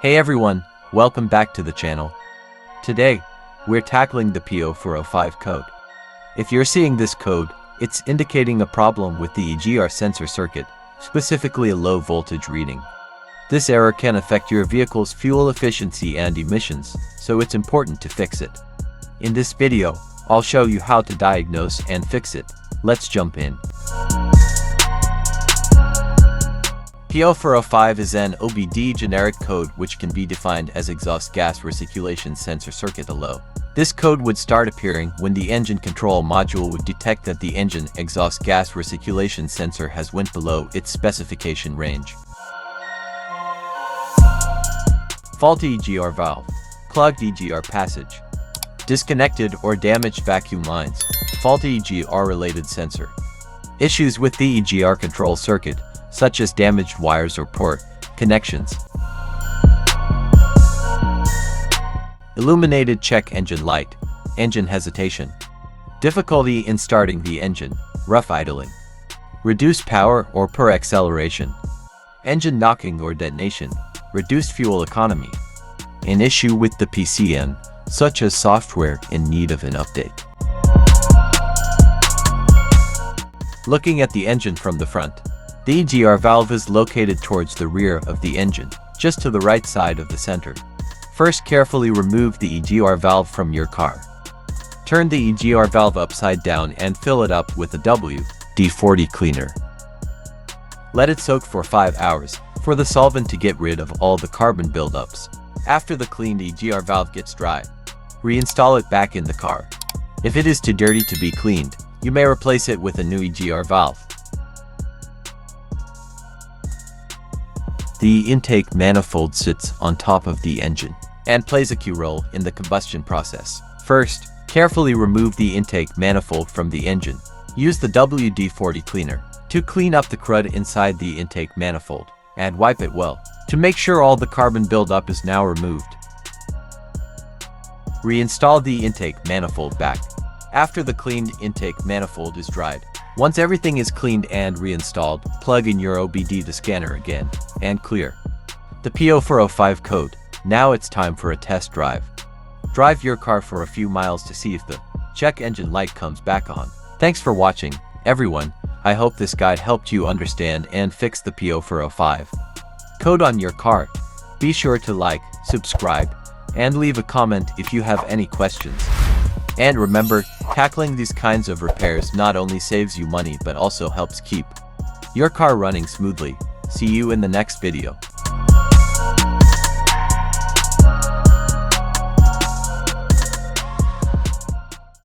Hey everyone, welcome back to the channel. Today, we're tackling the P0405 code. If you're seeing this code, it's indicating a problem with the EGR sensor circuit, specifically a low voltage reading. This error can affect your vehicle's fuel efficiency and emissions, so it's important to fix it. In this video, I'll show you how to diagnose and fix it. Let's jump in. P0405 is an OBD generic code which can be defined as exhaust gas recirculation sensor circuit low. This code would start appearing when the engine control module would detect that the engine exhaust gas recirculation sensor has went below its specification range. Faulty EGR valve, clogged EGR passage, disconnected or damaged vacuum lines, faulty EGR related sensor. Issues with the EGR control circuit, such as damaged wires or poor connections. Illuminated check engine light, engine hesitation. Difficulty in starting the engine, rough idling. Reduced power or poor acceleration. Engine knocking or detonation, reduced fuel economy. An issue with the PCM, such as software in need of an update. Looking at the engine from the front. The EGR valve is located towards the rear of the engine, just to the right side of the center. First, carefully remove the EGR valve from your car. Turn the EGR valve upside down and fill it up with a WD-40 cleaner. Let it soak for 5 hours for the solvent to get rid of all the carbon buildups. After the cleaned EGR valve gets dry, reinstall it back in the car. If it is too dirty to be cleaned, you may replace it with a new EGR valve. The intake manifold sits on top of the engine and plays a key role in the combustion process. First, carefully remove the intake manifold from the engine. Use the WD-40 cleaner to clean up the crud inside the intake manifold and wipe it well to make sure all the carbon buildup is now removed. Reinstall the intake manifold back after the cleaned intake manifold is dried. Once everything is cleaned and reinstalled, plug in your OBD scanner again and clear the P0405 code. Now it's time for a test drive. Drive your car for a few miles to see if the check engine light comes back on. Thanks for watching, everyone. I hope this guide helped you understand and fix the P0405 code on your car. Be sure to like, subscribe, and leave a comment if you have any questions. And remember, tackling these kinds of repairs not only saves you money but also helps keep your car running smoothly. See you in the next video.